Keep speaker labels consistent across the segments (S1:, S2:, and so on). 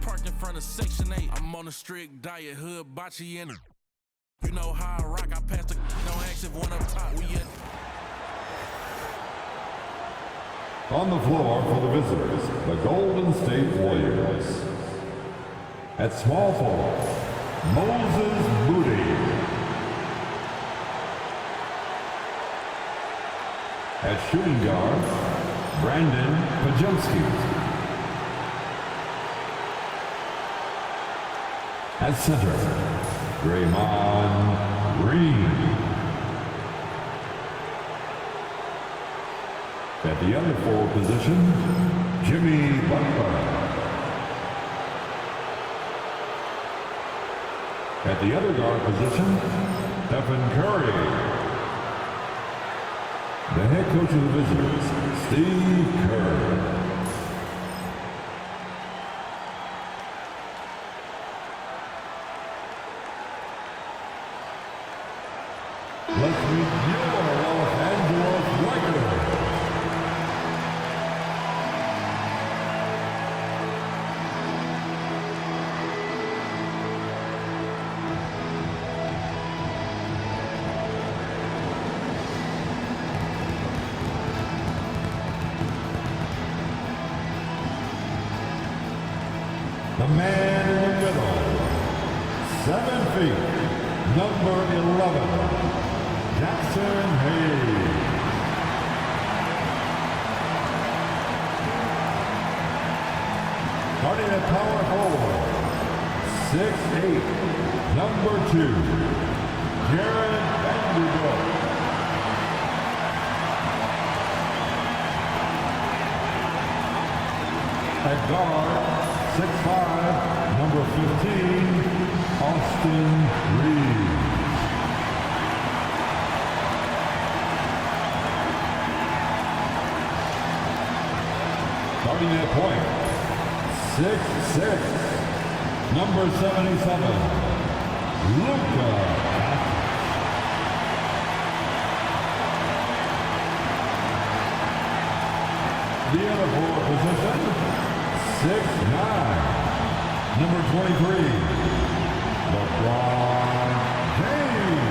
S1: Parked in front of Section 8. I'm on a strict diet, hood, bocce, and you know how I rock. I pass the no active one up top. We in.
S2: On the floor for the visitors, the Golden State Warriors. At small forward, Moses Moody. At shooting guard, Brandon Pajemski. At center, Draymond Green. At the other forward position, Jimmy Butler. At the other guard position, Stephen Curry. The head coach of the visitors, Steve Kerr. Let's meet your Los Angeles Lakers. The man in the middle, 7 feet, number 11, Jackson Hayes. Starting at power forward, 6'8", number 2, Jared Vanderbilt. At guard, 6'5", number 15, Austin Reeves. Starting at point, 6'6", number 77, Luka. The other forward position, 6'9", number 23, LeBron James.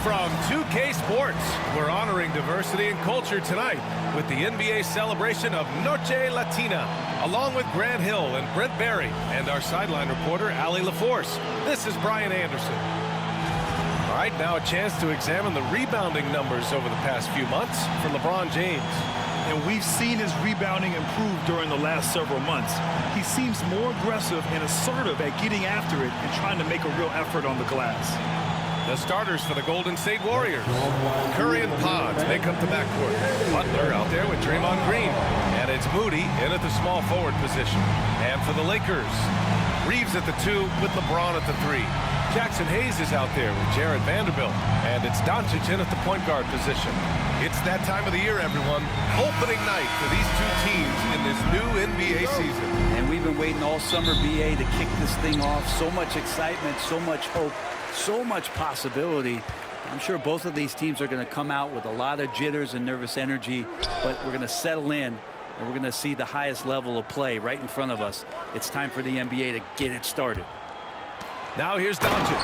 S3: From 2K Sports, we're honoring diversity and culture tonight with the NBA celebration of Noche Latina, along with Grant Hill and Brent Barry, and our sideline reporter, Allie LaForce. This is Brian Anderson. All right, now a chance to examine the rebounding numbers over the past few months for LeBron James.
S4: And we've seen his rebounding improve during the last several months. He seems more aggressive and assertive at getting after it and trying to make a real effort on the glass.
S3: The starters for the Golden State Warriors. Curry and Pods make up the backcourt. Butler out there with Draymond Green. And it's Moody in at the small forward position. And for the Lakers, Reeves at the 2 with LeBron at the 3. Jackson Hayes is out there with Jared Vanderbilt. And it's Doncic in at the point guard position. It's that time of the year, everyone. Opening night for these two teams in this new NBA season.
S5: And we've been waiting all summer, BA, to kick this thing off. So much excitement, so much hope. So much possibility. I'm sure both of these teams are going to come out with a lot of jitters and nervous energy, but we're going to settle in and we're going to see the highest level of play right in front of us. It's time for the NBA to get it started.
S3: Now here's Doncic.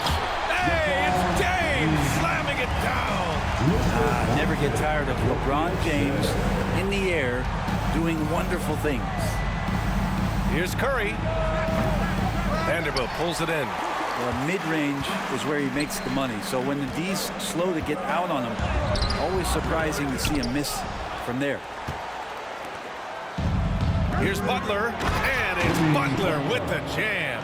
S3: Hey, it's James slamming it down.
S5: Never get tired of LeBron James in the air doing wonderful things.
S3: Here's Curry. Vanderbilt pulls it in.
S5: Well, mid-range is where he makes the money. So when the D's slow to get out on him, always surprising to see him miss from there.
S3: Here's Butler, and it's Butler with the jam.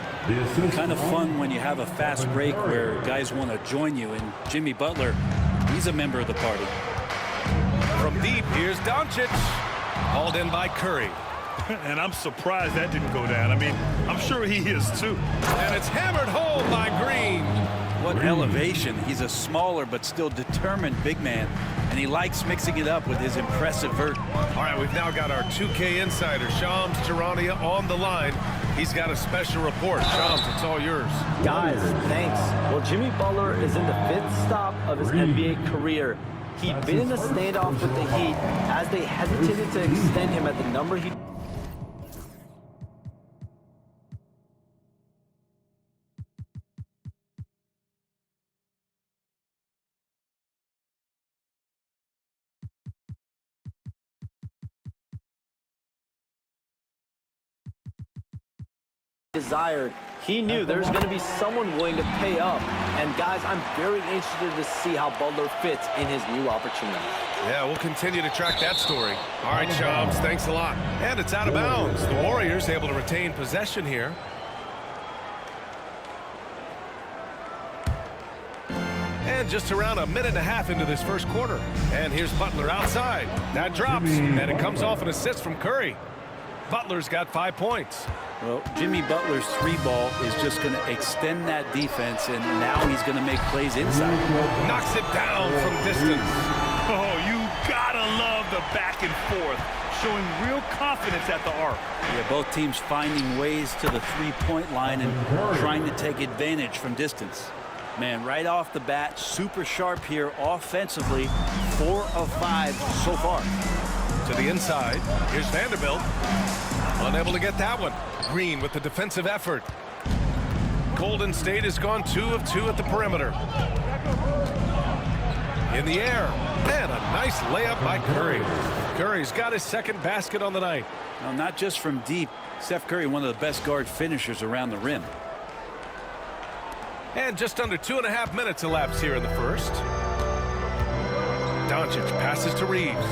S5: Kind of fun when you have a fast break where guys want to join you, and Jimmy Butler, he's a member of the party.
S3: From deep, here's Doncic, hauled in by Curry.
S4: And I'm surprised that didn't go down. I mean, I'm sure he is too.
S3: And it's hammered home by Green.
S5: What elevation. He's a smaller but still determined big man, and he likes mixing it up with his impressive vert.
S3: All right, we've now got our 2K insider, Shams Charania, on the line. He's got a special report. Shams, it's all yours.
S6: Guys, thanks. Well, Jimmy Butler is in the 5th stop of his NBA career. He'd been in a standoff with the Heat as they hesitated to extend him at the number he desired. He knew there's going to be someone willing to pay up. And guys, I'm very interested to see how Butler fits in his new opportunity.
S3: Yeah, we'll continue to track that story. All right, Shams, thanks a lot. And it's out of bounds. The Warriors able to retain possession here. And just around a minute and a half into this first quarter. And here's Butler outside. That drops, and it comes off an assist from Curry. Butler's got 5 points.
S5: Well, Jimmy Butler's 3-ball is just going to extend that defense, and now he's going to make plays inside.
S3: Knocks it down from distance.
S4: Oh, you gotta love the back and forth, showing real confidence at the arc.
S5: Yeah, both teams finding ways to the 3-point line and trying to take advantage from distance. Man, right off the bat, super sharp here offensively. 4 of 5 so far.
S3: To the inside. Here's Vanderbilt. Unable to get that one. Green with the defensive effort. Golden State has gone 2 of 2 at the perimeter. In the air. And a nice layup by Curry. Curry's got his 2nd basket on the night.
S5: Now, not just from deep. Steph Curry, one of the best guard finishers around the rim.
S3: And just under 2.5 minutes elapsed here in the first. Doncic passes to Reeves.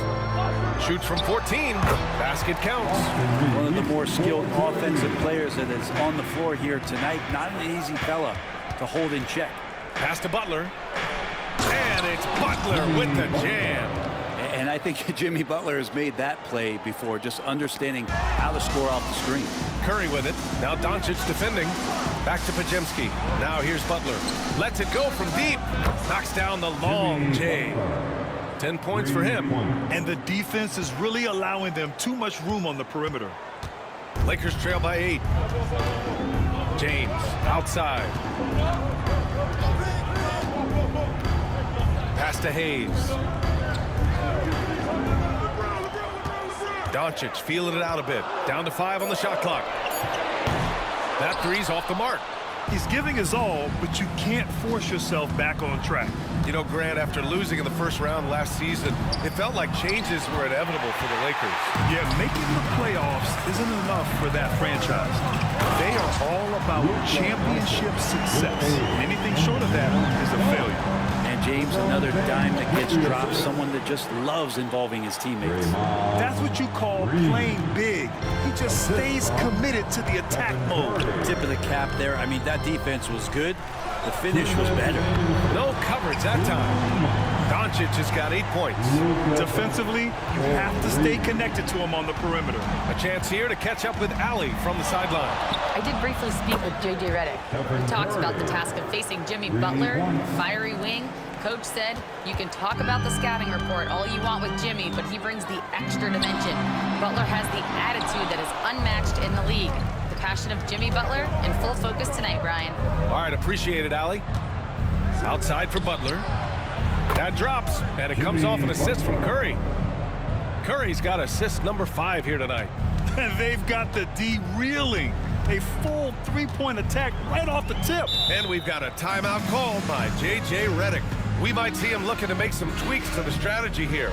S3: Shoots from 14. Basket counts.
S5: One of the more skilled offensive players that is on the floor here tonight. Not an easy fella to hold in check.
S3: Pass to Butler. And it's Butler with the jam.
S5: And I think Jimmy Butler has made that play before, just understanding how to score off the screen.
S3: Curry with it. Now Doncic defending. Back to Pajemski. Now here's Butler. Lets it go from deep. Knocks down the long J. 10 points for him.
S4: And the defense is really allowing them too much room on the perimeter.
S3: Lakers trail by 8. James outside. Pass to Hayes. Doncic feeling it out a bit. Down to 5 on the shot clock. That three's off the mark.
S4: He's giving his all, but you can't force yourself back on track.
S3: You know, Grant, after losing in the first round last season, it felt like changes were inevitable for the Lakers.
S4: Yeah, making the playoffs isn't enough for that franchise. They are all about championship success. Anything short of that is a failure.
S5: And James, another dime that gets dropped, someone that just loves involving his teammates.
S4: That's what you call playing big. He just stays committed to the attack mode.
S5: Tip of the cap there. I mean, that defense was good. The finish was better.
S3: No coverage that time. Doncic has got 8 points.
S4: Defensively, you have to stay connected to him on the perimeter.
S3: A chance here to catch up with Allie from the sideline.
S7: I did briefly speak with J.J. Redick. He talks about the task of facing Jimmy Butler, fiery wing. Coach said, you can talk about the scouting report all you want with Jimmy, but he brings the extra dimension. Butler has the attitude that is unmatched in the league. The passion of Jimmy Butler in full focus tonight, Brian.
S3: All right, appreciate it, Allie. Outside for Butler. That drops, and it comes off an assist from Curry. Curry's got assist number 5 here tonight.
S4: And they've got the D reeling. A full 3-point attack right off the tip.
S3: And we've got a timeout called by J.J. Redick. We might see him looking to make some tweaks to the strategy here.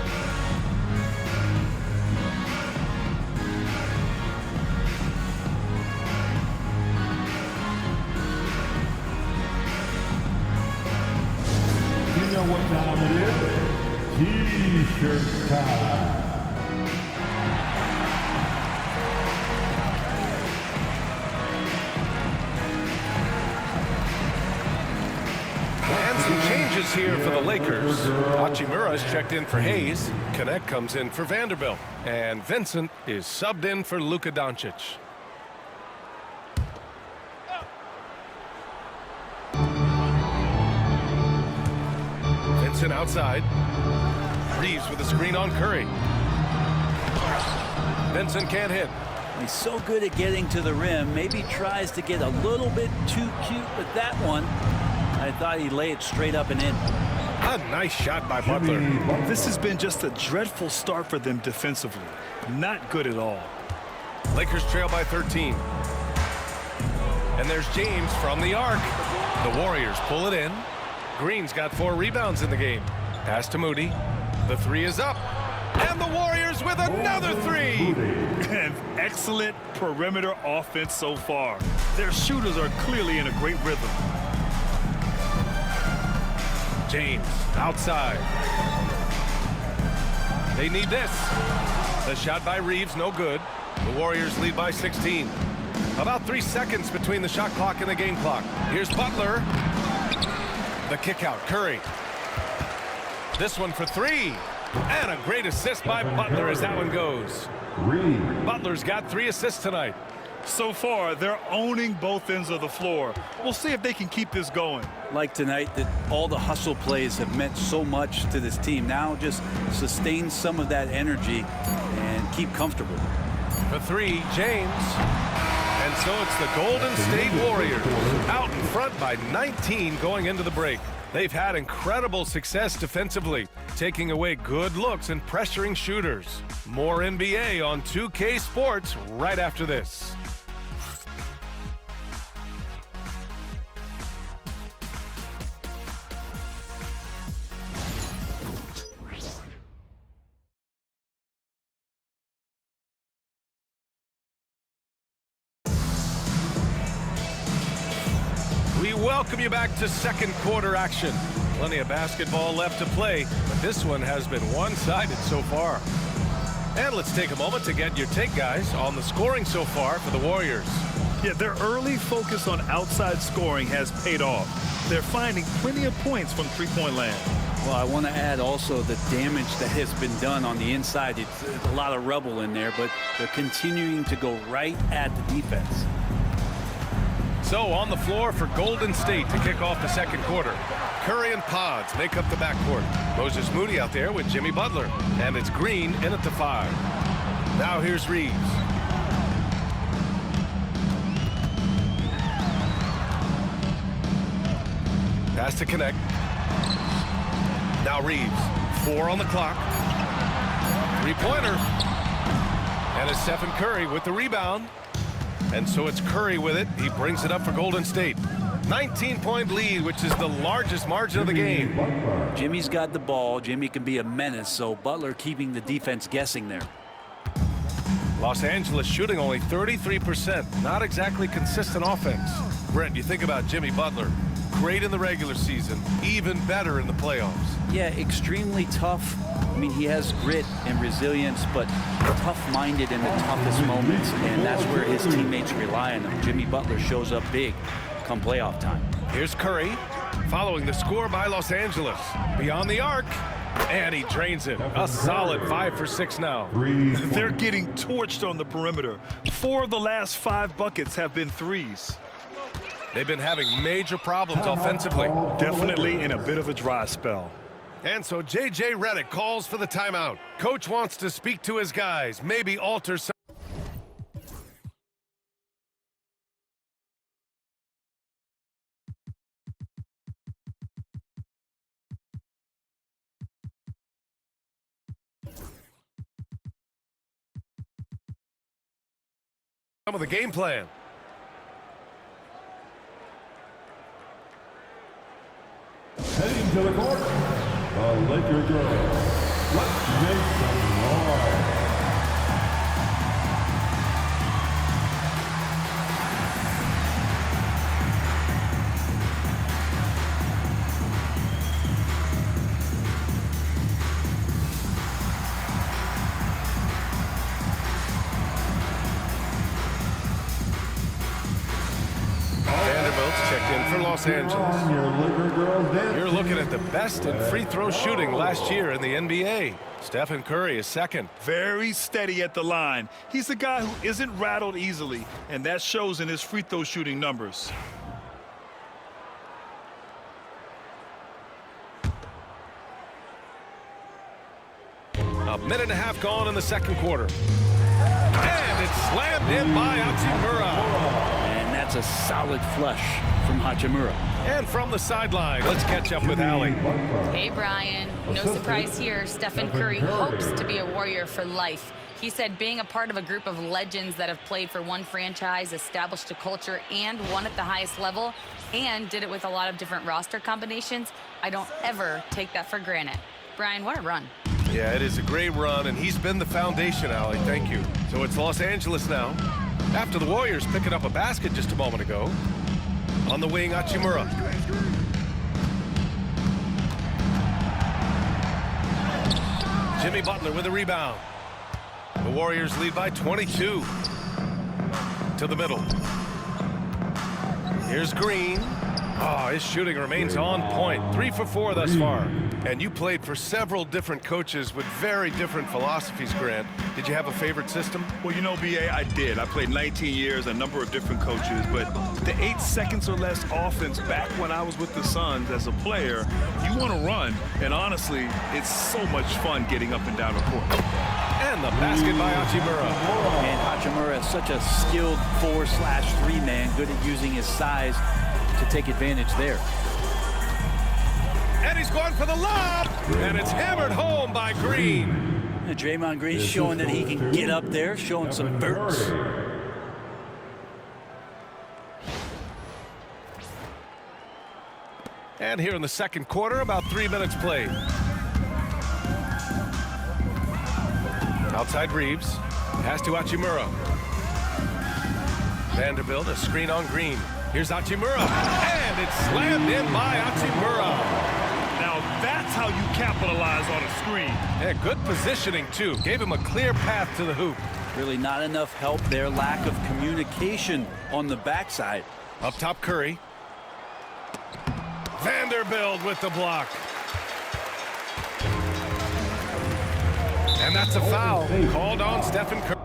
S2: You know what time it is? T-shirt time.
S3: And some changes here for the Lakers. Hachimura's checked in for Hayes. Connect comes in for Vanderbilt. And Vincent is subbed in for Luka Doncic. Vincent outside. Reeves with a screen on Curry. Vincent can't hit.
S5: He's so good at getting to the rim. Maybe tries to get a little bit too cute with that one. I thought he'd lay it straight up and in.
S3: A nice shot by Butler.
S4: This has been just a dreadful start for them defensively. Not good at all.
S3: Lakers trail by 13. And there's James from the arc. The Warriors pull it in. Green's got 4 rebounds in the game. Pass to Moody. The 3 is up. And the Warriors with another 3.
S4: And excellent perimeter offense so far. Their shooters are clearly in a great rhythm.
S3: James outside. They need this. The shot by Reeves, no good. The Warriors lead by 16. About 3 seconds between the shot clock and the game clock. Here's Butler. The kick out, Curry. This one for 3. And a great assist by Butler as that one goes. Butler's got 3 assists tonight.
S4: So far, they're owning both ends of the floor. We'll see if they can keep this going.
S5: Like tonight, that all the hustle plays have meant so much to this team. Now just sustain some of that energy and keep comfortable.
S3: For 3, James. And so it's the Golden State Warriors out in front by 19 going into the break. They've had incredible success defensively, taking away good looks and pressuring shooters. More NBA on 2K Sports right after this. We welcome you back to second quarter action. Plenty of basketball left to play, but this one has been one-sided so far. And let's take a moment to get your take, guys, on the scoring so far for the Warriors.
S4: Yeah, their early focus on outside scoring has paid off. They're finding plenty of points from three-point land.
S5: Well, I want to add also the damage that has been done on the inside. It's a lot of rubble in there, but they're continuing to go right at the defense.
S3: So on the floor for Golden State to kick off the second quarter. Curry and Pods make up the backcourt. Moses Moody out there with Jimmy Butler. And it's Green in at the 5. Now here's Reeves. Pass to connect. Now Reeves. 4 on the clock. 3-pointer. And it's Stephen Curry with the rebound. And so it's Curry with it. He brings it up for Golden State. 19-point lead, which is the largest margin of the game.
S5: Jimmy's got the ball. Jimmy can be a menace, so Butler keeping the defense guessing there.
S3: Los Angeles shooting only 33%. Not exactly consistent offense. Brent, you think about Jimmy Butler. Great in the regular season. Even better in the playoffs.
S5: Yeah, extremely tough. I mean, he has grit and resilience, but tough-minded in the toughest moments, and that's where his teammates rely on him. Jimmy Butler shows up big come playoff time.
S3: Here's Curry, following the score by Los Angeles. Beyond the arc, and he drains it. A solid 5 for 6 now.
S4: They're getting torched on the perimeter. 4 of the last 5 buckets have been threes.
S3: They've been having major problems offensively.
S4: Definitely in a bit of a dry spell.
S3: And so J.J. Redick calls for the timeout. Coach wants to speak to his guys, maybe alter some. Some of the game plan.
S2: Heading to the court, the Laker girls. Let's make some noise.
S3: Checked in for Los Angeles. You're looking at the best in free throw shooting last year in the NBA. Stephen Curry is second.
S4: Very steady at the line. He's a guy who isn't rattled easily, and that shows in his free throw shooting numbers.
S3: A minute and a half gone in the second quarter. And it's slammed in by Hachimura.
S5: And that's a solid flush from Hachimura.
S3: And from the sideline, let's catch up with Allie.
S7: Hey, Brian. No surprise here. Stephen Curry hopes to be a Warrior for life. He said being a part of a group of legends that have played for one franchise, established a culture, and won at the highest level, and did it with a lot of different roster combinations, I don't ever take that for granted. Brian, what a run.
S3: Yeah, it is a great run, and he's been the foundation, Allie. Thank you. So it's Los Angeles now. After the Warriors picking up a basket just a moment ago. On the wing, Hachimura. Jimmy Butler with a rebound. The Warriors lead by 22. To the middle. Here's Green. Oh, his shooting remains on point. 3 for 4 thus far. And you played for several different coaches with very different philosophies, Grant. Did you have a favorite system?
S4: Well, you know, B.A., I did. I played 19 years, a number of different coaches, but the 8 seconds or less offense back when I was with the Suns as a player, you want to run, and honestly, it's so much fun getting up and down the court.
S3: And the basket by Hachimura.
S5: And Hachimura is such a skilled 4/3 man, good at using his size to take advantage there.
S3: And he's going for the lob, and it's hammered home by Green.
S5: And Draymond Green showing that he can get up there, showing some bursts.
S3: And here in the second quarter, about 3 minutes played. Outside Reeves, pass to Hachimura. Vanderbilt, a screen on Green. Here's Hachimura, and it's slammed in by Hachimura.
S4: Now that's how you capitalize on a screen.
S3: Yeah, good positioning, too. Gave him a clear path to the hoop.
S5: Really not enough help there, lack of communication on the backside.
S3: Up top, Curry. Vanderbilt with the block. And that's a foul called on Stephen Curry.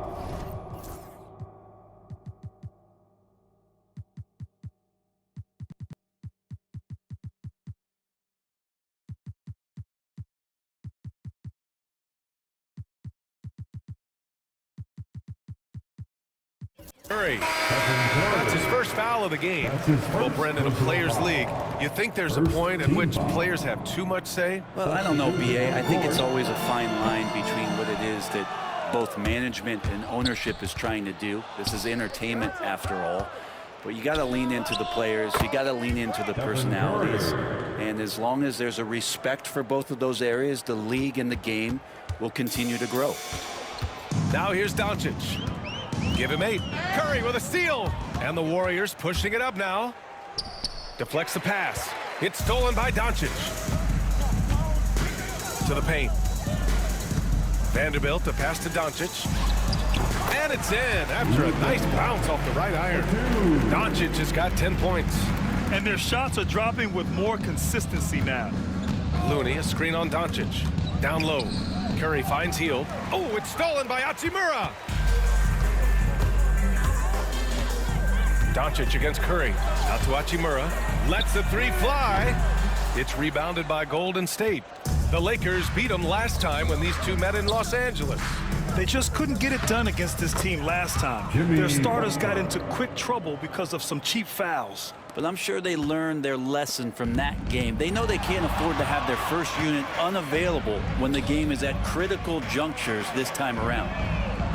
S3: Curry. That's his first foul of the game. Well, Brendan, a players' league, you think there's a point at which players have too much say?
S5: Well, I don't know, B.A. I think it's always a fine line between what it is that both management and ownership is trying to do. This is entertainment after all. But you got to lean into the players. You got to lean into the personalities. And as long as there's a respect for both of those areas, the league and the game will continue to grow.
S3: Now here's Doncic. Give him 8. Curry with a steal. And the Warriors pushing it up now. Deflects the pass. It's stolen by Doncic. To the paint. Vanderbilt, the pass to Doncic. And it's in after a nice bounce off the right iron. Doncic has got 10 points.
S4: And their shots are dropping with more consistency now.
S3: Looney, a screen on Doncic. Down low. Curry finds Hield. Oh, it's stolen by Hachimura. Doncic against Curry. Out to Hachimura. Lets the 3 fly. It's rebounded by Golden State. The Lakers beat them last time when these two met in Los Angeles.
S4: They just couldn't get it done against this team last time. Their starters got into quick trouble because of some cheap fouls.
S5: But I'm sure they learned their lesson from that game. They know they can't afford to have their first unit unavailable when the game is at critical junctures this time around.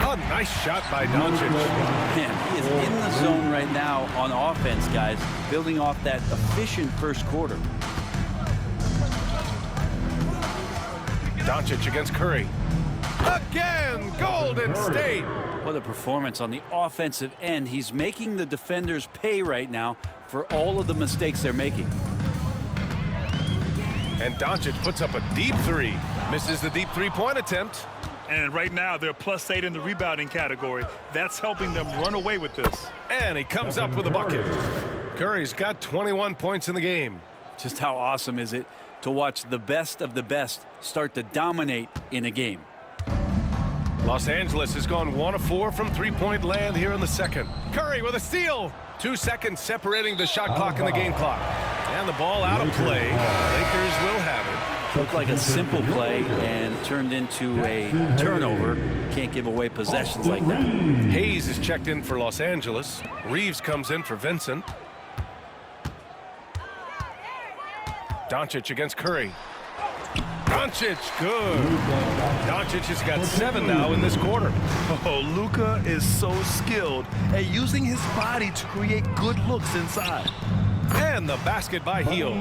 S3: A nice shot by Doncic.
S5: Man, he is in the zone right now on offense, guys, building off that efficient first quarter.
S3: Doncic against Curry. Again, Golden State.
S5: What a performance on the offensive end. He's making the defenders pay right now for all of the mistakes they're making.
S3: And Doncic puts up a deep 3. Misses the deep 3-point attempt.
S4: And right now, they're +8 in the rebounding category. That's helping them run away with this.
S3: And he comes up with a bucket. Curry's got 21 points in the game.
S5: Just how awesome is it to watch the best of the best start to dominate in a game?
S3: Los Angeles has gone 1 of 4 from 3-point land here in the second. Curry with a steal. 2 seconds separating the shot clock and the game clock. And the ball out of play. Lakers will have it.
S5: Looked like a simple play and turned into a turnover. Can't give away possessions like that.
S3: Hayes is checked in for Los Angeles. Reeves comes in for Vincent. Doncic against Curry. Doncic, good. Doncic has got 7 now in this quarter.
S4: Oh, Luka is so skilled at using his body to create good looks inside.
S3: And the basket by Heel.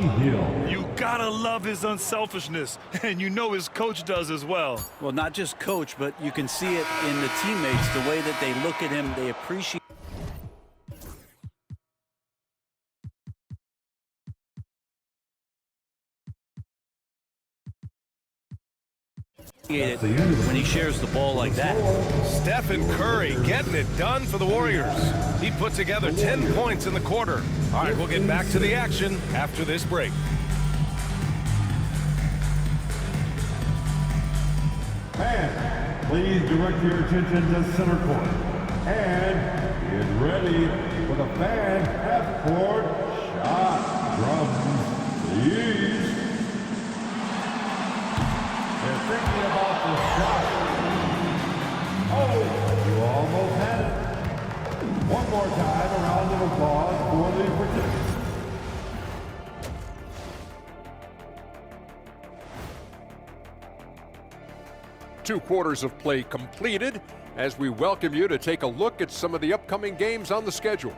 S4: You gotta love his unselfishness, and you know his coach does as well.
S5: Well, not just coach, but you can see it in the teammates, the way that they look at him, they appreciate. It when he shares the ball like that.
S3: Stephen Curry getting it done for the Warriors. He put together 10 points in the quarter. All right, we'll get back to the action after this break.
S2: And please direct your attention to center court. And get ready for the fan half-court shot. Drums, please. They're thinking about the shot. Oh, you almost had it. One more time, a round of applause for the participants.
S8: Two quarters of play completed as we welcome you to take a look at some of the upcoming games on the schedule.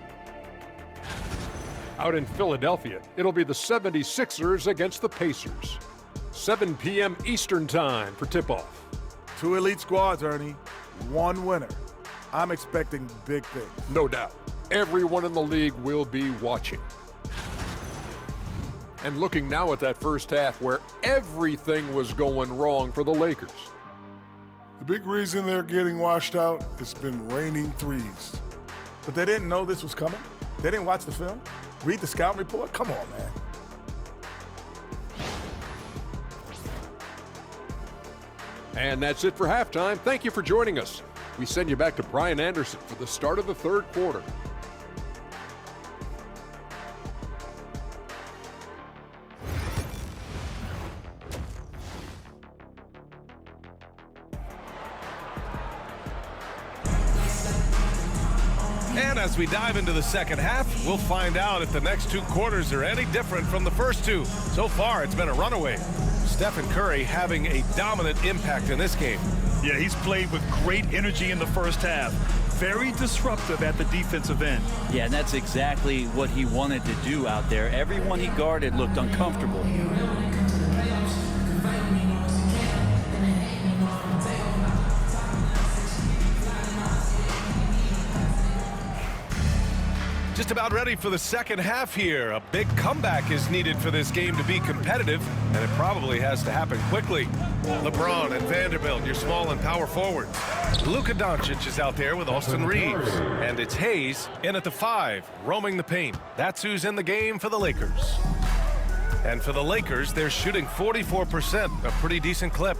S8: Out in Philadelphia, it'll be the 76ers against the Pacers. 7 p.m. Eastern time for tip-off.
S9: Two elite squads, Ernie. One winner. I'm expecting big things.
S8: No doubt. Everyone in the league will be watching. And looking now at that first half where everything was going wrong for the Lakers.
S9: The big reason they're getting washed out, it's been raining threes. But they didn't know this was coming? They didn't watch the film? Read the scout report? Come on, man.
S8: And that's it for halftime. Thank you for joining us. We send you back to Brian Anderson for the start of the third quarter.
S3: And as we dive into the second half, we'll find out if the next two quarters are any different from the first two. So far, it's been a runaway. Stephen Curry having a dominant impact in this game.
S4: Yeah, he's played with great energy in the first half. Very disruptive at the defensive end.
S5: Yeah, and that's exactly what he wanted to do out there. Everyone he guarded looked uncomfortable.
S3: Just about ready for the second half here. A big comeback is needed for this game to be competitive, and it probably has to happen quickly. LeBron and Vanderbilt, your small and power forwards. Luka Doncic is out there with Austin Reeves. And it's Hayes in at the 5, roaming the paint. That's who's in the game for the Lakers. And for the Lakers, they're shooting 44%, a pretty decent clip.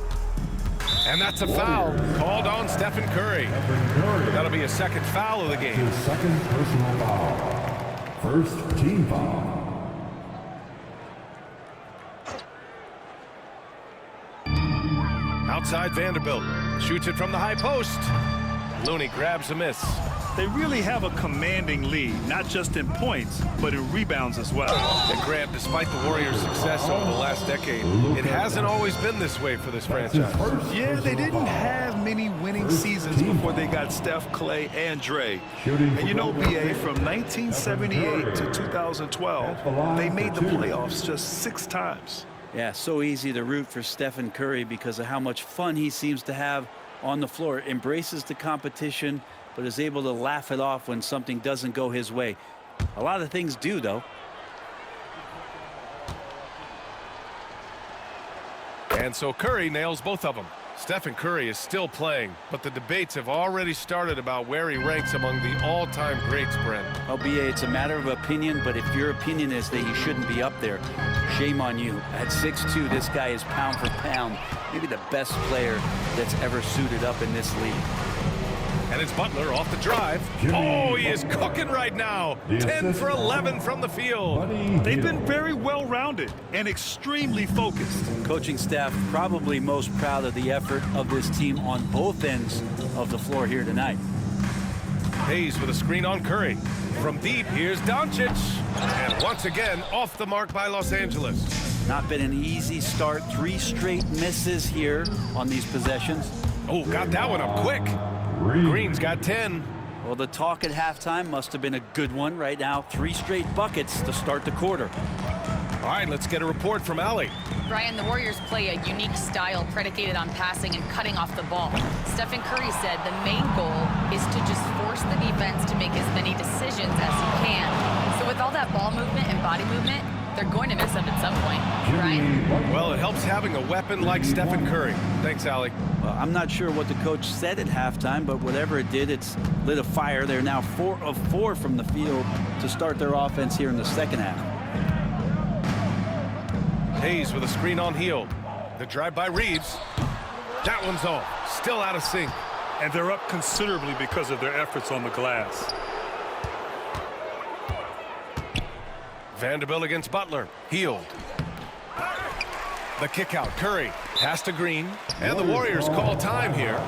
S3: And that's a foul called on Stephen Curry. That'll be a second foul of the game.
S2: His second personal foul. First team foul.
S3: Outside Vanderbilt. Shoots it from the high post. Looney grabs a miss.
S4: They really have a commanding lead, not just in points, but in rebounds as well.
S3: And Grant, despite the Warriors' success over the last decade, it hasn't always been this way for this franchise.
S4: Yeah, they didn't have many winning seasons before they got Steph, Clay, and Dre. And you know, BA, from 1978 to 2012, they made the playoffs just 6 times.
S5: Yeah, so easy to root for Stephen Curry because of how much fun he seems to have on the floor. Embraces the competition, but is able to laugh it off when something doesn't go his way. A lot of things do, though.
S3: And so Curry nails both of them. Stephen Curry is still playing, but the debates have already started about where he ranks among the all-time greats, Brent.
S5: BA, it's a matter of opinion, but if your opinion is that he shouldn't be up there, shame on you. At 6'2", this guy is pound for pound, maybe the best player that's ever suited up in this league.
S3: And it's Butler off the drive. Oh, he is cooking right now. 10 for 11 from the field.
S4: They've been very well-rounded and extremely focused.
S5: Coaching staff probably most proud of the effort of this team on both ends of the floor here tonight.
S3: Hayes with a screen on Curry. From deep, here's Doncic. And once again, off the mark by Los Angeles.
S5: Not been an easy start. 3 straight misses here on these possessions.
S3: Oh, got that one up quick. Green's got 10.
S5: Well, the talk at halftime must have been a good one. Right now, 3 straight buckets to start the quarter.
S3: All right, let's get a report from Allie.
S7: Brian, the Warriors play a unique style predicated on passing and cutting off the ball. Stephen Curry said the main goal is to just force the defense to make as many decisions as he can. So with all that ball movement and body movement, they're going to mess up at some point. Brian?
S3: Well, it helps having a weapon like Stephen Curry. Thanks, Allie.
S5: Well, I'm not sure what the coach said at halftime, but whatever it did, it's lit a fire. They're now 4 of 4 from the field to start their offense here in the second half.
S3: Hayes with a screen on Hield. The drive by Reeves. That one's off. Still out of sync.
S4: And they're up considerably because of their efforts on the glass.
S3: Vanderbilt against Butler. Hield. The kick out. Curry. Pass to Green. And the Warriors call time here.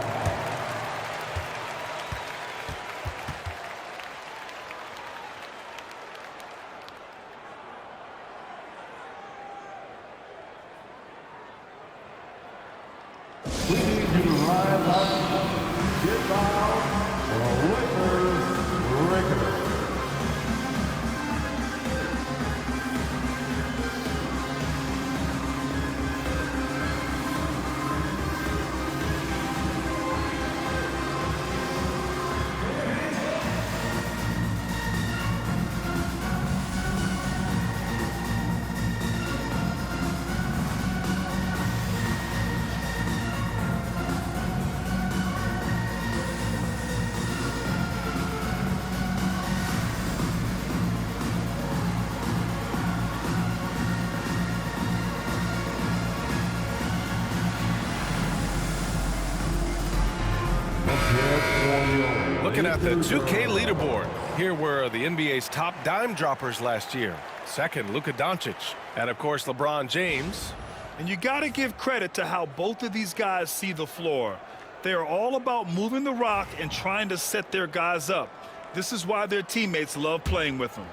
S3: Looking at the 2K leaderboard, here were the NBA's top dime droppers last year. Second, Luka Doncic, and of course LeBron James.
S4: And you got to give credit to how both of these guys see the floor. They are all about moving the rock and trying to set their guys up. This is why their teammates love playing with them.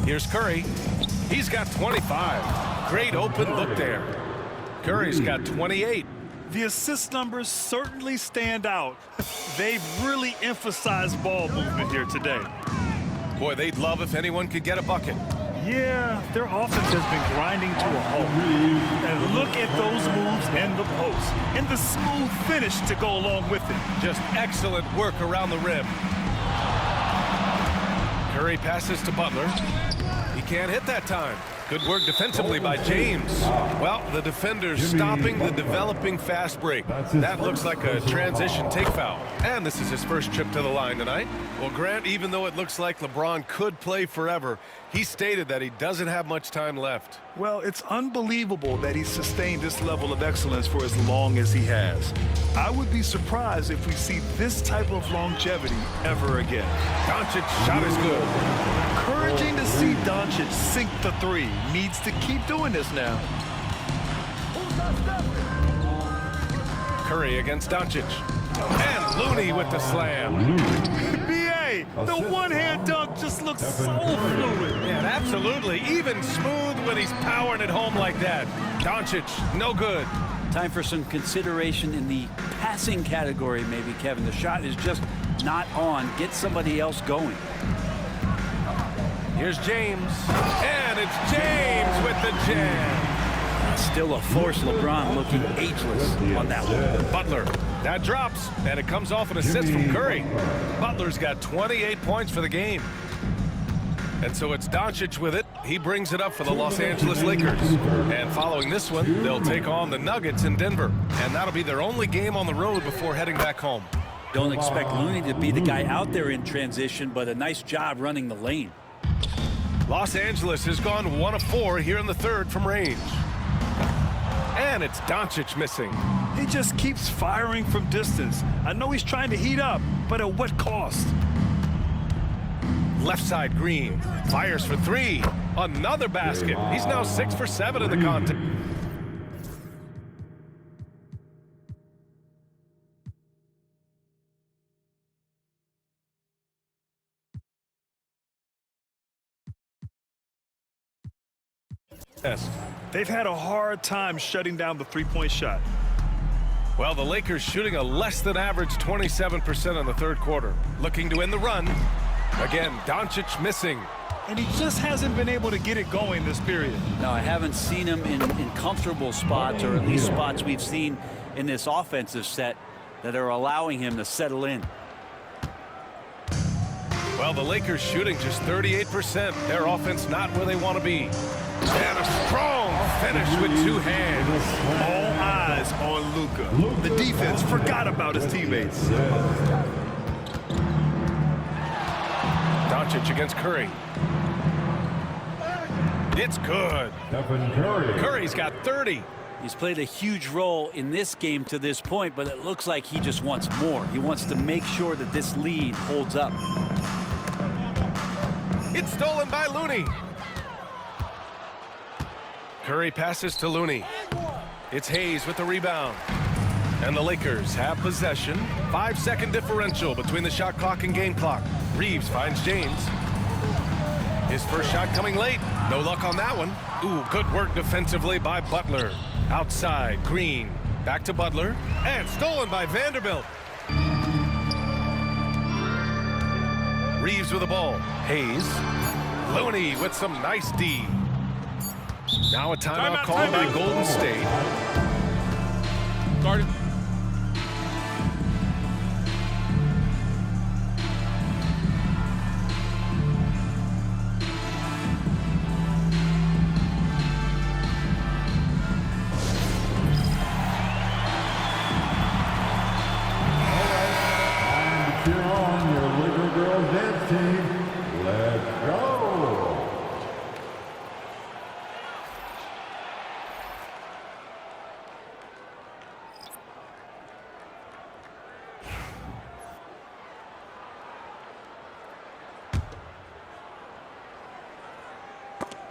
S3: Here's Curry. He's got 25. Great open look there. Curry's got 28.
S4: The assist numbers certainly stand out. They've really emphasized ball movement here today.
S3: Boy, they'd love if anyone could get a bucket.
S4: Yeah, their offense has been grinding to a halt. And look at those moves in the post and the smooth finish to go along with it.
S3: Just excellent work around the rim. Curry passes to Butler. He can't hit that time. Good work defensively by James. Well, the defender's stopping the developing fast break. That looks like a transition take foul. And this is his first trip to the line tonight. Well, Grant, even though it looks like LeBron could play forever, he stated that he doesn't have much time left.
S4: Well, it's unbelievable that he's sustained this level of excellence for as long as he has. I would be surprised if we see this type of longevity ever again.
S3: Doncic shot is good.
S4: Encouraging to see Doncic sink the 3. Needs to keep doing this now.
S3: Curry against Doncic. And Looney with the slam.
S4: B.A., the one-hand dunk just looks so fluid.
S3: Yeah, absolutely. Even smooth when he's powering it home like that. Doncic, no good.
S5: Time for some consideration in the passing category, maybe, Kevin. The shot is just not on. Get somebody else going.
S3: Here's James. And it's James with the jam.
S5: Still a force. LeBron looking ageless on that one.
S3: Butler. That drops, and it comes off an assist from Curry. Butler's got 28 points for the game. And so it's Doncic with it. He brings it up for the Los Angeles Lakers. And following this one, they'll take on the Nuggets in Denver. And that'll be their only game on the road before heading back home.
S5: Don't expect Looney to be the guy out there in transition, but a nice job running the lane.
S3: Los Angeles has gone 1 of 4 here in the third from range. And it's Doncic missing.
S4: He just keeps firing from distance. I know he's trying to heat up, but at what cost?
S3: Left side, Green fires for three. Another basket. He's now 6 for 7 in the contest.
S4: They've had a hard time shutting down the three-point shot.
S3: Well, the Lakers shooting a less than average 27% in the third quarter. Looking to end the run. Again, Doncic missing.
S4: And he just hasn't been able to get it going this period.
S5: No, I haven't seen him in comfortable spots, or at least spots we've seen in this offensive set that are allowing him to settle in.
S3: Well, the Lakers shooting just 38%. Their offense not where they want to be. And a strong finish with two hands.
S4: All eyes on Luka. The defense forgot about his teammates.
S3: Doncic against Curry. It's good. Curry's got 30.
S5: He's played a huge role in this game to this point, but it looks like he just wants more. He wants to make sure that this lead holds up.
S3: It's stolen by Looney. Curry passes to Looney. It's Hayes with the rebound. And the Lakers have possession. 5-second differential between the shot clock and game clock. Reeves finds James. His first shot coming late. No luck on that one. Ooh, good work defensively by Butler. Outside, Green. Back to Butler. And stolen by Vanderbilt. Reeves with the ball. Hayes. Looney with some nice D. Now a timeout called by Golden State.
S8: Guarded.
S2: Cheer on your Laker girls dance team. Let's go.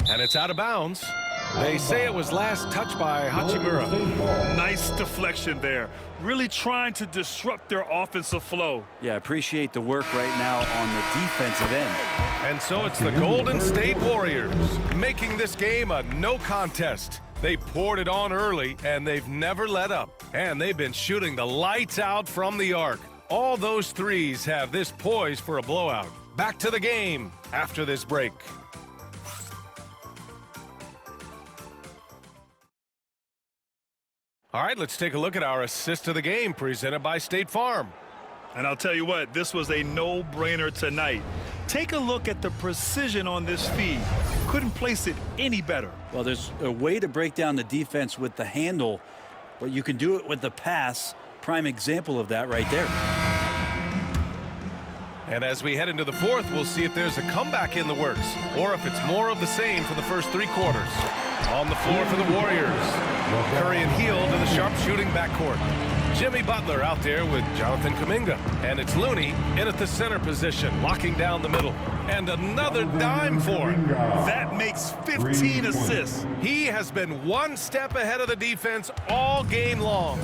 S3: And it's out of bounds. They say it was last touched by Hachimura.
S4: Nice deflection there. Really trying to disrupt their offensive flow.
S5: Yeah, I appreciate the work right now on the defensive end.
S3: And so it's the Golden State Warriors making this game a no contest. They poured it on early, and they've never let up. And they've been shooting the lights out from the arc. All those threes have this poised for a blowout. Back to the game after this break. All right, let's take a look at our assist of the game presented by State Farm.
S4: And I'll tell you what, this was a no-brainer tonight. Take a look at the precision on this feed. Couldn't place it any better.
S5: Well, there's a way to break down the defense with the handle, but you can do it with the pass. Prime example of that right there.
S3: And as we head into the fourth, we'll see if there's a comeback in the works or if it's more of the same for the first three quarters. On the floor for the Warriors. Curry and Hield in the sharpshooting backcourt. Jimmy Butler out there with Jonathan Kuminga. And it's Looney in at the center position, locking down the middle. And another dime for him.
S4: That makes 15 assists.
S3: He has been one step ahead of the defense all game long.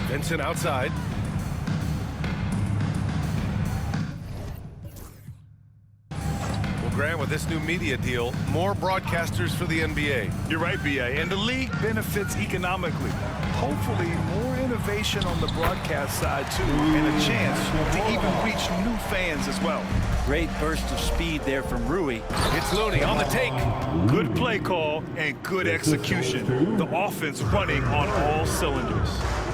S3: Vincent outside. Well, Grant, with this new media deal, more broadcasters for the NBA.
S4: You're right, B.A., and the league benefits economically. Hopefully, more innovation on the broadcast side, too, and a chance to even reach new fans as well.
S5: Great burst of speed there from Rui.
S3: It's Looney on the take.
S4: Good play call and good execution. The offense running on all cylinders.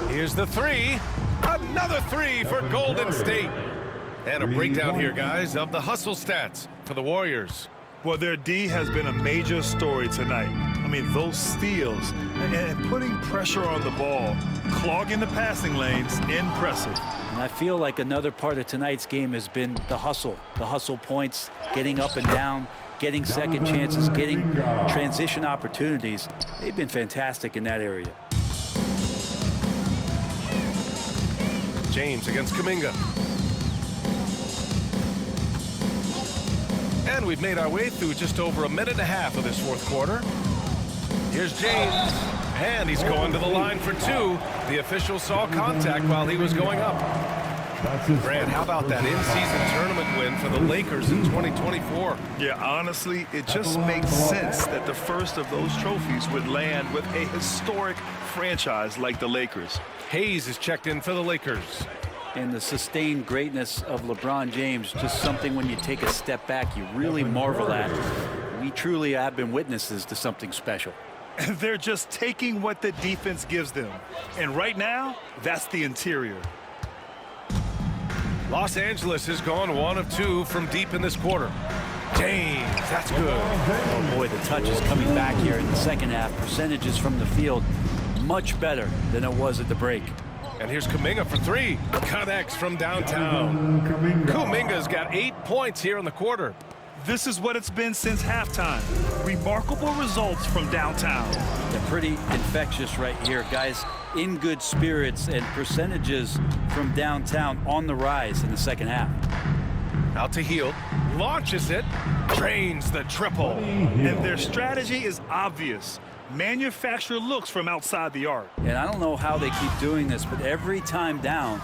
S3: Here's the three. Another three for Golden State. And a breakdown here, guys, of the hustle stats for the Warriors.
S4: Well, their D has been a major story tonight. I mean, those steals and putting pressure on the ball, clogging the passing lanes, impressive.
S5: And I feel like another part of tonight's game has been the hustle points, getting up and down, getting second chances, getting transition opportunities. They've been fantastic in that area.
S3: James against Kuminga. And we've made our way through just over a minute and a half of this fourth quarter. Here's James, and he's going to the line for two. The official saw contact while he was going up. Grant, how about that in-season tournament win for the Lakers in 2024?
S4: Yeah, honestly, it just makes sense that the first of those trophies would land with a historic franchise like the Lakers.
S3: Hayes is checked in for the Lakers.
S5: And the sustained greatness of LeBron James, just something when you take a step back, you really marvel at. We truly have been witnesses to something special.
S4: They're just taking what the defense gives them. And right now, that's the interior.
S3: Los Angeles has gone 1 of 2 from deep in this quarter. James, that's good.
S5: Oh boy, the touch is coming back here in the second half. Percentages from the field much better than it was at the break.
S3: And here's Kuminga for three. Connects from downtown. Kuminga's got 8 points here in the quarter.
S4: This is what it's been since halftime. Remarkable results from downtown.
S5: They're pretty infectious right here, guys. In good spirits, and percentages from downtown on the rise in the second half.
S3: Out to Hield. Launches it. Drains the triple.
S4: And their strategy is obvious. Manufacture looks from outside the arc.
S5: And I don't know how they keep doing this, but every time down,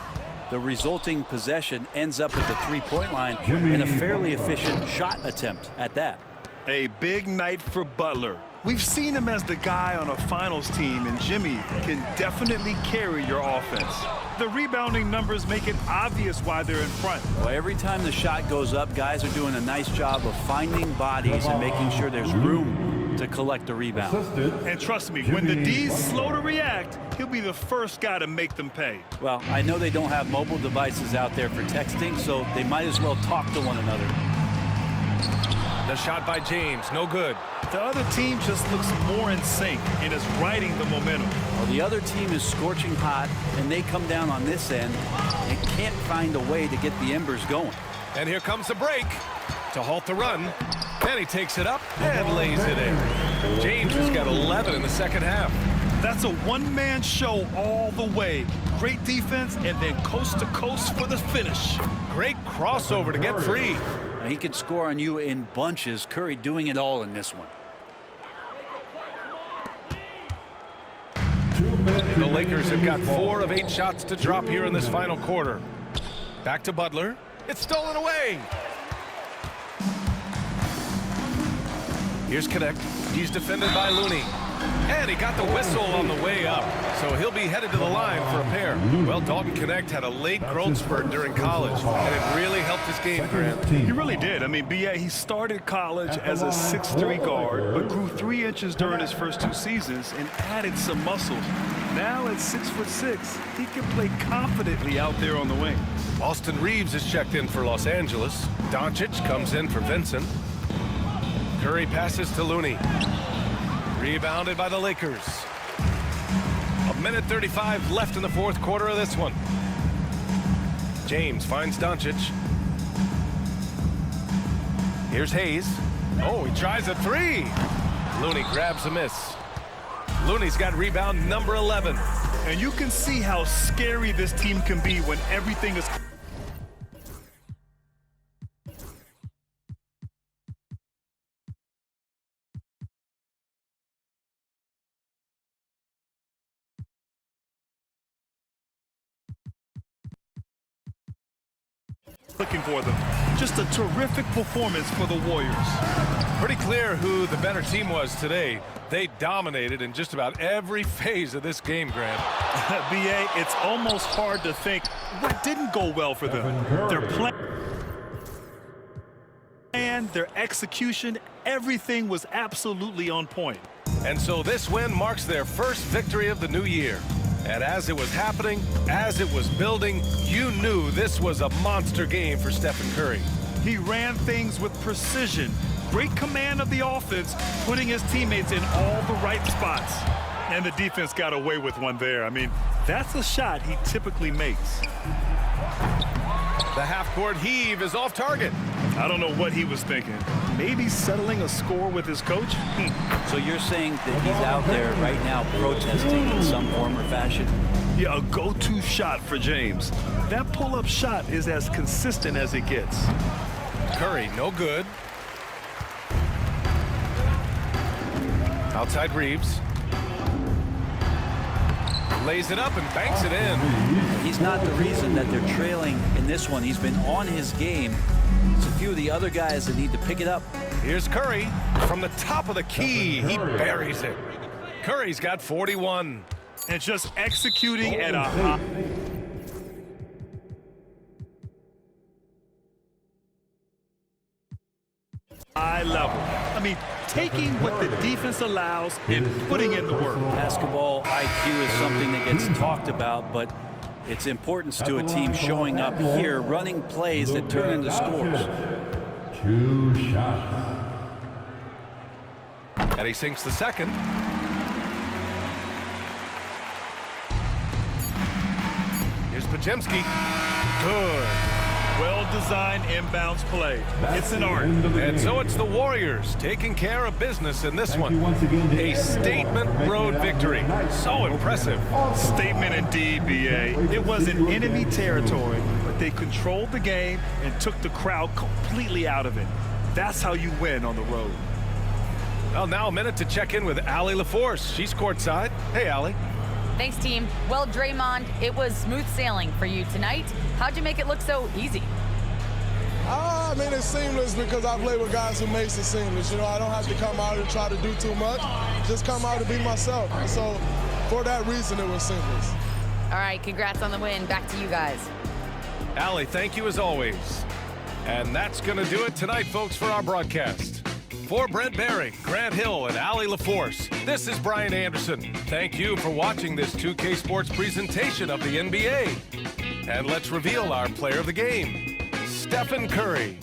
S5: the resulting possession ends up at the three-point line in a fairly efficient shot attempt at that.
S4: A big night for Butler. We've seen him as the guy on a finals team, and Jimmy can definitely carry your offense. The rebounding numbers make it obvious why they're in front.
S5: Well, every time the shot goes up, guys are doing a nice job of finding bodies and making sure there's room to collect the rebound.
S4: And trust me, when the D's slow to react, he'll be the first guy to make them pay.
S5: Well, I know they don't have mobile devices out there for texting, so they might as well talk to one another.
S3: The shot by James, no good.
S4: The other team just looks more in sync and is riding the momentum.
S5: Well, the other team is scorching hot, and they come down on this end and can't find a way to get the embers going.
S3: And here comes the break to halt the run. And he takes it up and lays it in. James has got 11 in the second half.
S4: That's a one-man show all the way. Great defense and then coast to coast for the finish.
S3: Great crossover to get free.
S5: He can score on you in bunches. Curry doing it all in this one.
S3: The Lakers have got 4 of 8 shots to drop here in this final quarter. Back to Butler. It's stolen away. Here's Connect. He's defended by Looney. And he got the whistle on the way up. So he'll be headed to the line for a pair. Well, Dalton Connect had a late growth spurt during college, and it really helped his game, Grant.
S4: He really did. I mean, B.A., he started college as a 6'3" guard, but grew 3 inches during his first 2 seasons and added some muscle. Now at 6'6", he can play confidently out there on the wing.
S3: Austin Reeves is checked in for Los Angeles. Doncic comes in for Vincent. Curry passes to Looney. Rebounded by the Lakers. 1:35 left in the fourth quarter of this one. James finds Doncic. Here's Hayes. Oh, he tries a 3. Looney grabs a miss. Looney's got rebound number 11.
S4: And you can see how scary this team can be when everything is... looking for them. Just a terrific performance for the Warriors.
S3: Pretty clear who the better team was today. They dominated in just about every phase of this game, Grant.
S4: B.A., it's almost hard to think what didn't go well for them. Their plan, their execution, everything was absolutely on point.
S3: And so this win marks their first victory of the new year. And as it was happening, as it was building, you knew this was a monster game for Stephen Curry.
S4: He ran things with precision, great command of the offense, putting his teammates in all the right spots. And the defense got away with one there. I mean, that's a shot he typically makes.
S3: The half-court heave is off target.
S4: I don't know what he was thinking. Maybe settling a score with his coach?
S5: So you're saying that he's out there right now protesting in some form or fashion?
S4: Yeah, a go-to shot for James. That pull-up shot is as consistent as it gets.
S3: Curry, no good. Outside Reeves. Lays it up and banks it in.
S5: He's not the reason that they're trailing in this one. He's been on his game. It's a few of the other guys that need to pick it up.
S3: Here's Curry from the top of the key. He buries it. Curry's got 41.
S4: And just executing at a high level. I mean, taking what the defense allows and putting in the work.
S5: Basketball IQ is something that gets talked about, but its importance to a team showing up here, running plays that turn into scores.
S2: 2 shots.
S3: And he sinks the second. Here's Podziemski. Good.
S4: Well-designed inbounds play. It's an art.
S3: And so it's the Warriors taking care of business in this one. A statement road victory. So impressive.
S4: Statement indeed, BA. It was in enemy territory, but they controlled the game and took the crowd completely out of it. That's how you win on the road.
S3: Well, now a minute to check in with Allie LaForce. She's courtside. Hey, Allie.
S7: Thanks, team. Well, Draymond, it was smooth sailing for you tonight. How'd you make it look so easy?
S10: I mean, it's seamless because I play with guys who makes it seamless. You know, I don't have to come out and try to do too much. Just come out and be myself. And so, for that reason, it was seamless.
S7: All right, congrats on the win. Back to you guys.
S3: Allie, thank you as always. And that's going to do it tonight, folks, for our broadcast. For Brent Barry, Grant Hill, and Allie LaForce, this is Brian Anderson. Thank you for watching this 2K Sports presentation of the NBA. And let's reveal our player of the game, Stephen Curry.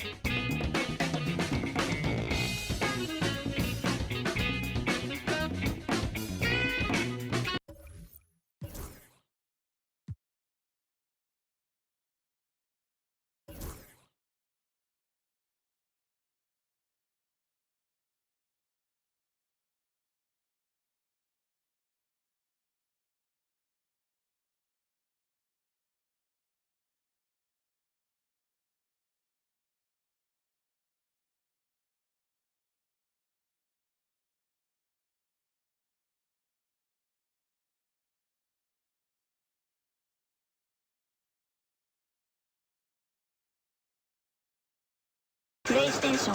S11: PlayStation